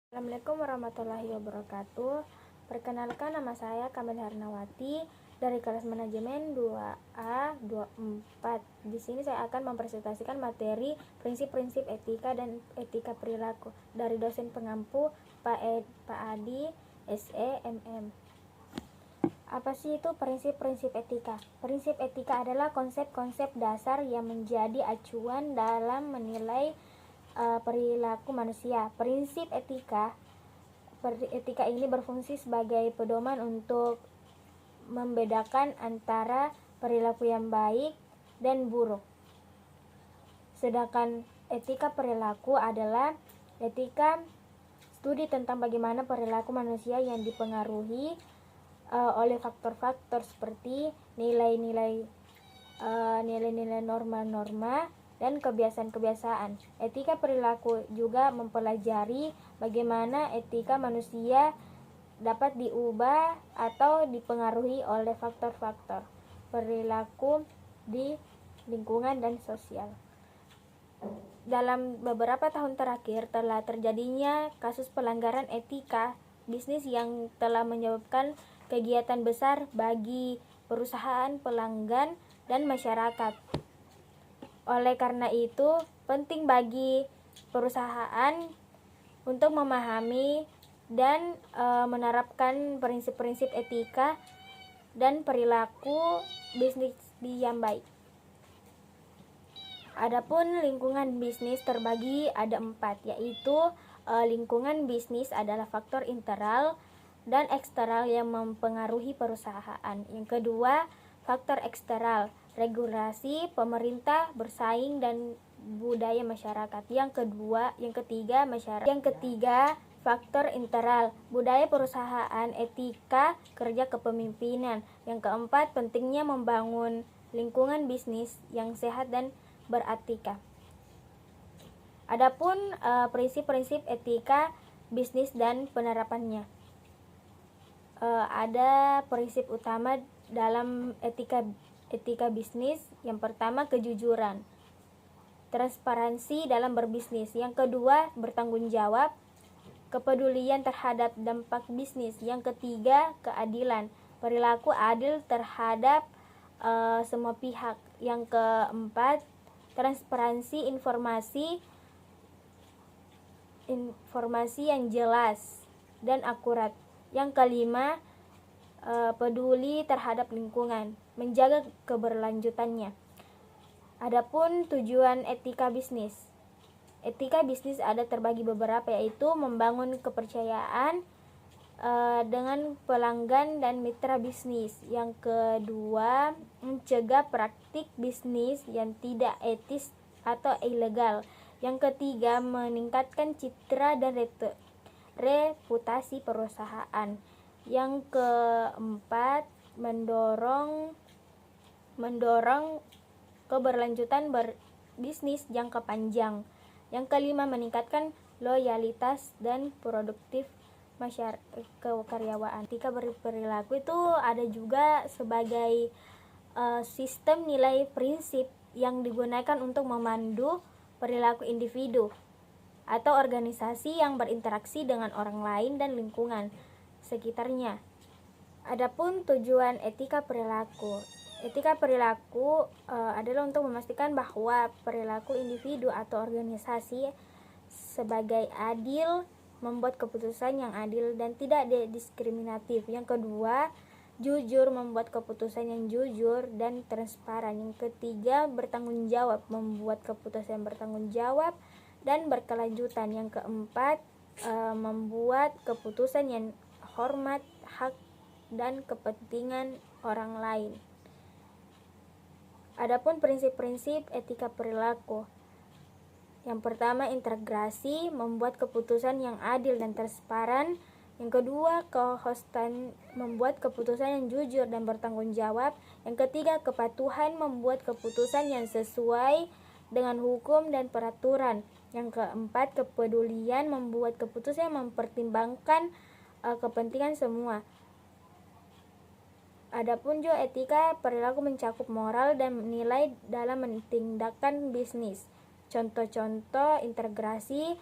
Assalamualaikum warahmatullahi wabarakatuh. Perkenalkan, nama saya Kamil Harnawati dari kelas manajemen 2A 24. Di sini saya akan mempresentasikan materi prinsip-prinsip etika dan etika perilaku dari dosen pengampu Pak Adi SE MM. Apa sih itu prinsip-prinsip etika? Prinsip etika adalah konsep-konsep dasar yang menjadi acuan dalam menilai perilaku manusia. Prinsip etika ini berfungsi sebagai pedoman untuk membedakan antara perilaku yang baik dan buruk. Sedangkan etika perilaku adalah etika studi tentang bagaimana perilaku manusia yang dipengaruhi oleh faktor-faktor seperti nilai-nilai norma-norma dan kebiasaan-kebiasaan. Etika perilaku juga mempelajari bagaimana etika manusia dapat diubah atau dipengaruhi oleh faktor-faktor perilaku di lingkungan dan sosial. Dalam beberapa tahun terakhir telah terjadinya kasus pelanggaran etika bisnis yang telah menyebabkan kegiatan besar bagi perusahaan, pelanggan, dan masyarakat. Oleh karena itu, penting bagi perusahaan untuk memahami dan menerapkan prinsip-prinsip etika dan perilaku bisnis yang baik. Adapun lingkungan bisnis terbagi ada 4, yaitu lingkungan bisnis adalah faktor internal dan eksternal yang mempengaruhi perusahaan. Yang kedua, faktor eksternal, regulasi, pemerintah, bersaing, dan budaya masyarakat. Yang ketiga, masyarakat. Yang ketiga, faktor internal, budaya perusahaan, etika, kerja kepemimpinan. Yang keempat, pentingnya membangun lingkungan bisnis yang sehat dan beretika. Adapun prinsip-prinsip etika bisnis dan penerapannya. Ada prinsip utama dalam etika bisnis. Yang pertama, kejujuran, transparansi dalam berbisnis. Yang kedua, bertanggung jawab, kepedulian terhadap dampak bisnis. Yang ketiga, keadilan, perilaku adil terhadap semua pihak. Yang keempat, transparansi informasi yang jelas dan akurat. Yang kelima, peduli terhadap lingkungan, menjaga keberlanjutannya. Adapun tujuan etika bisnis. Etika bisnis ada terbagi beberapa, yaitu membangun kepercayaan dengan pelanggan dan mitra bisnis. Yang kedua, mencegah praktik bisnis yang tidak etis atau ilegal. Yang ketiga, meningkatkan citra dan reputasi perusahaan. Yang keempat, mendorong keberlanjutan berbisnis jangka panjang. Yang kelima, meningkatkan loyalitas dan produktif karyawan. Etika berperilaku itu ada juga sebagai sistem nilai prinsip yang digunakan untuk memandu perilaku individu atau organisasi yang berinteraksi dengan orang lain dan lingkungan sekitarnya. Adapun tujuan etika perilaku. Etika perilaku adalah untuk memastikan bahwa perilaku individu atau organisasi sebagai adil, membuat keputusan yang adil dan tidak diskriminatif. Yang kedua, jujur, membuat keputusan yang jujur dan transparan. Yang ketiga, bertanggung jawab, membuat keputusan yang bertanggung jawab dan berkelanjutan. Yang keempat, membuat keputusan yang hormat hak dan kepentingan orang lain. Adapun prinsip-prinsip etika perilaku. Yang pertama, integrasi, membuat keputusan yang adil dan transparan. Yang kedua, kehostan, membuat keputusan yang jujur dan bertanggung jawab. Yang ketiga, kepatuhan, membuat keputusan yang sesuai dengan hukum dan peraturan. Yang keempat, kepedulian, membuat keputusan yang mempertimbangkan kepentingan semua. Adapun juga etika perilaku mencakup moral dan nilai dalam tindakan bisnis. Contoh-contoh integrasi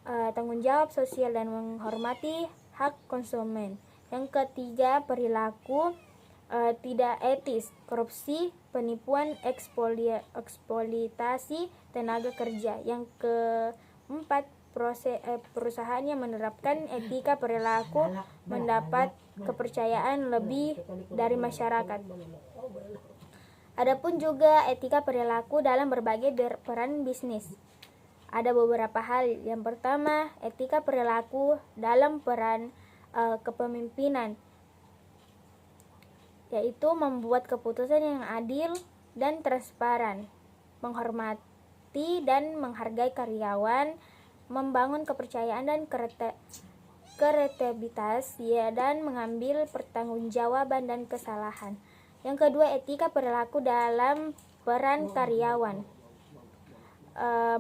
tanggung jawab sosial dan menghormati hak konsumen. Yang ketiga, perilaku tidak etis, korupsi, penipuan, eksploitasi tenaga kerja. Yang keempat, perusahaan yang menerapkan etika perilaku mendapat kepercayaan lebih dari masyarakat. Adapun juga etika perilaku dalam berbagai peran bisnis. Ada beberapa hal. Yang pertama, etika perilaku dalam peran kepemimpinan, yaitu membuat keputusan yang adil dan transparan, menghormati dan menghargai karyawan, membangun kepercayaan dan kredibilitas, dan mengambil pertanggungjawaban dan kesalahan. Yang kedua, etika perilaku dalam peran karyawan,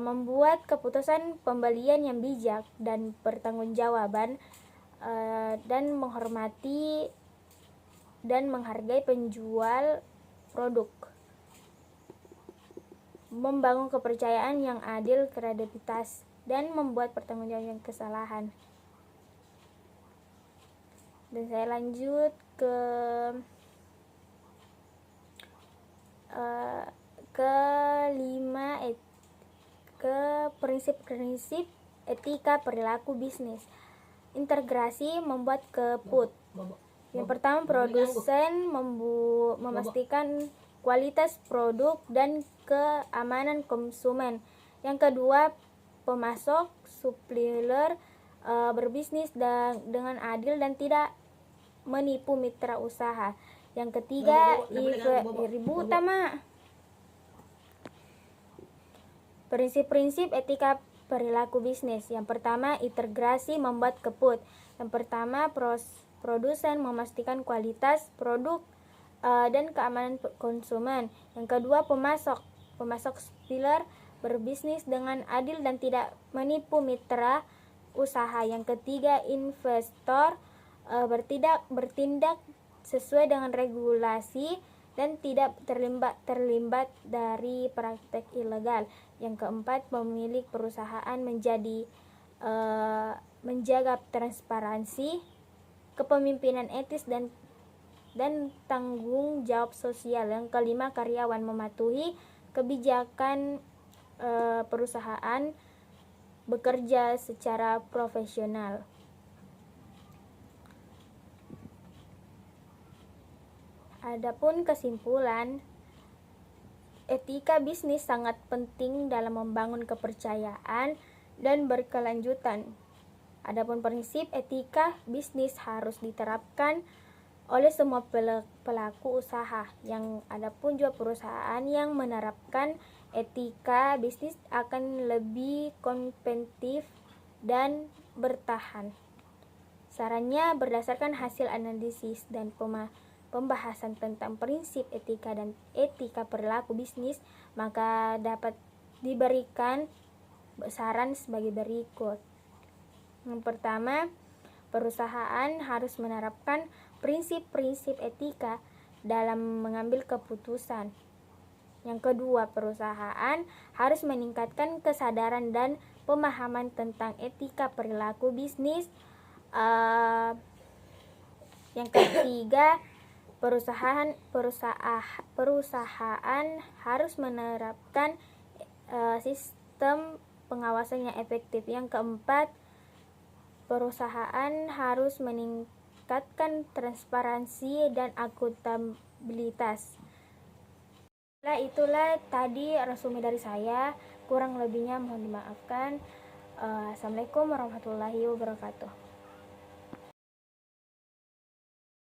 membuat keputusan pembelian yang bijak dan pertanggungjawaban, dan menghormati dan menghargai penjual produk, membangun kepercayaan yang adil, kredibilitas, dan membuat pertanggungjawaban kesalahan. Dan saya lanjut ke kelima, ke prinsip-prinsip etika perilaku bisnis. Integrasi membuat keput. Yang pertama, produsen memastikan kualitas produk dan keamanan konsumen. Yang kedua, pemasok supplier berbisnis dengan adil dan tidak menipu mitra usaha. Yang ketiga, prinsip-prinsip etika perilaku bisnis. Yang pertama, integrasi membuat keput. Yang pertama, produsen memastikan kualitas produk dan keamanan konsumen. Yang kedua, pemasok supplier berbisnis dengan adil dan tidak menipu mitra usaha. Yang ketiga, investor bertindak sesuai dengan regulasi dan tidak terlibat dari praktek ilegal. Yang keempat, pemilik perusahaan menjaga transparansi, kepemimpinan etis dan tanggung jawab sosial. Yang kelima, karyawan mematuhi kebijakan perusahaan, bekerja secara profesional. Adapun kesimpulan, etika bisnis sangat penting dalam membangun kepercayaan dan berkelanjutan. Adapun prinsip etika bisnis harus diterapkan oleh semua pelaku usaha. Adapun juga perusahaan yang menerapkan etika bisnis akan lebih kompetitif dan bertahan. Sarannya, berdasarkan hasil analisis dan pembahasan tentang prinsip etika dan etika perilaku bisnis, maka dapat diberikan saran sebagai berikut. Yang pertama, perusahaan harus menerapkan prinsip-prinsip etika dalam mengambil keputusan. Yang kedua, perusahaan harus meningkatkan kesadaran dan pemahaman tentang etika perilaku bisnis. Yang ketiga, perusahaan harus menerapkan sistem pengawasan yang efektif. Yang keempat, perusahaan harus meningkatkan transparansi dan akuntabilitas. Itulah tadi resume dari saya, kurang lebihnya mohon dimaafkan. Assalamualaikum warahmatullahi wabarakatuh.